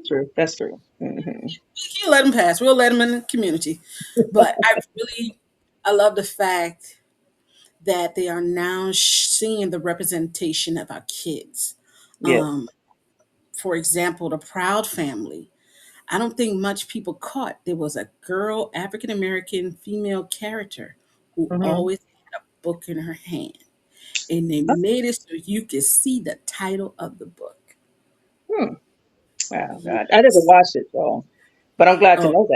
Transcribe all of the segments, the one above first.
true. That's true. Hmm. We can't let them pass. We'll let them in the community. But I love the fact that they are now seeing the representation of our kids. Yes. Um, for example, the Proud Family. I don't think much people caught there was a girl, African American female character who Hmm. always had a book in her hand. And they made it so you could see the title of the book. Hmm. Wow. God. I never watched it, so, but I'm glad to Oh, know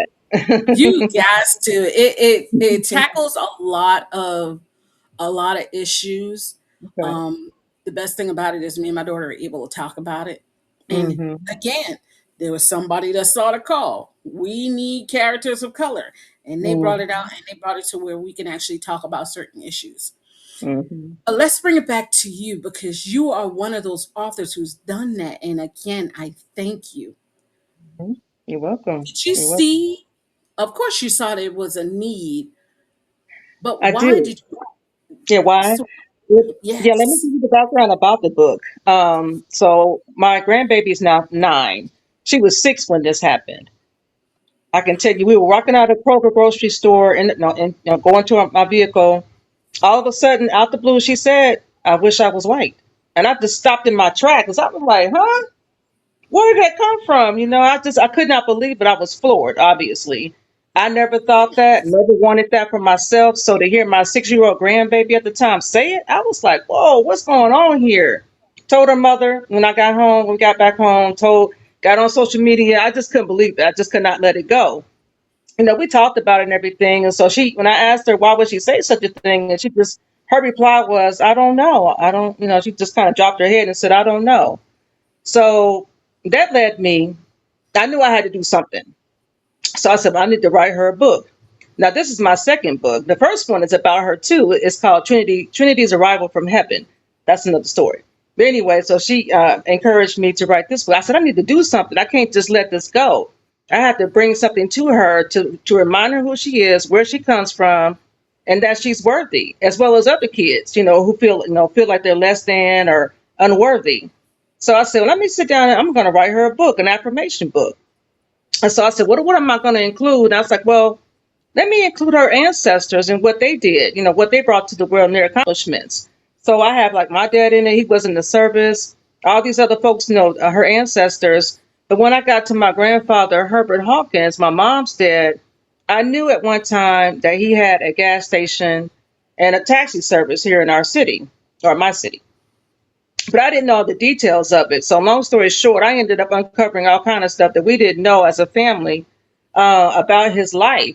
you that. guys to it tackles a lot of issues. Okay. Um, the best thing about it is me and my daughter are able to talk about it. And Hmm. again, there was somebody that saw the call. We need characters of color. And they brought it Hmm. out and they brought it to where we can actually talk about certain issues. Hmm. But let's bring it back to you because you are one of those authors who's done that. And again, I thank you. You're welcome. Did you You're welcome. see? Of course, you saw there was a need, but I why do. did you? Yeah, why? So, Yeah, let me yes. give you the background about the book. So my grandbaby is now 9. She was 6 when this happened. I can tell you, we were walking out of Kroger grocery store and, no, and going to my vehicle. All of a sudden, out the blue, she said, "I wish I was white." And I just stopped in my tracks because I was like, "Huh? Where did that come from?" I could not believe it. I was floored, obviously. I never thought that, never wanted that for myself. So to hear my 6-year-old grandbaby at the time say it, I was like, whoa, what's going on here? Told her mother when I got home, when we got back home, got on social media. I just couldn't believe it. I just could not let it go. We talked about it and everything. And so when I asked her, why would she say such a thing? And her reply was, I don't know. I don't, she just kind of dropped her head and said, I don't know. So that led me, I knew I had to do something. So I said, well, I need to write her a book. Now, this is my second book. The first one is about her too. It's called Trinity's Arrival from Heaven. That's another story. But anyway, so she encouraged me to write this book. I said, I need to do something. I can't just let this go. I have to bring something to her to remind her who she is, where she comes from, and that she's worthy, as well as other kids, who feel like they're less than or unworthy. So I said, well, let me sit down and I'm going to write her a book, an affirmation book. And so I said, what am I going to include? And I was like, well, let me include her ancestors and what they did, what they brought to the world and their accomplishments. So I have like my dad in it. He was in the service. All these other folks, her ancestors. But when I got to my grandfather, Herbert Hawkins, my mom's dad, I knew at one time that he had a gas station and a taxi service here in our city, or my city, but I didn't know the details of it. So long story short, I ended up uncovering all kind of stuff that we didn't know as a family about his life.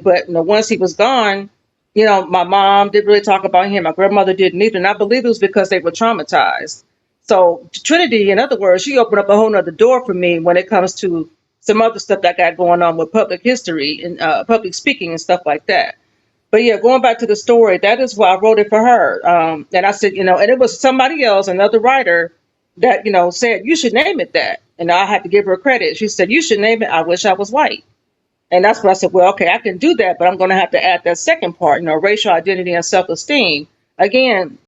But once he was gone, my mom didn't really talk about him. My grandmother didn't either, and I believe it was because they were traumatized. So Trinity, in other words, she opened up a whole nother door for me when it comes to some other stuff that I got going on with public history and public speaking and stuff like that. But yeah, going back to the story, that is why I wrote it for her. And I said, and it was somebody else, another writer, that said you should name it that. And I had to give her credit. She said you should name it "I Wish I Was White." And that's when I said, well, okay, I can do that, but I'm going to have to add that second part, racial identity and self-esteem. Again,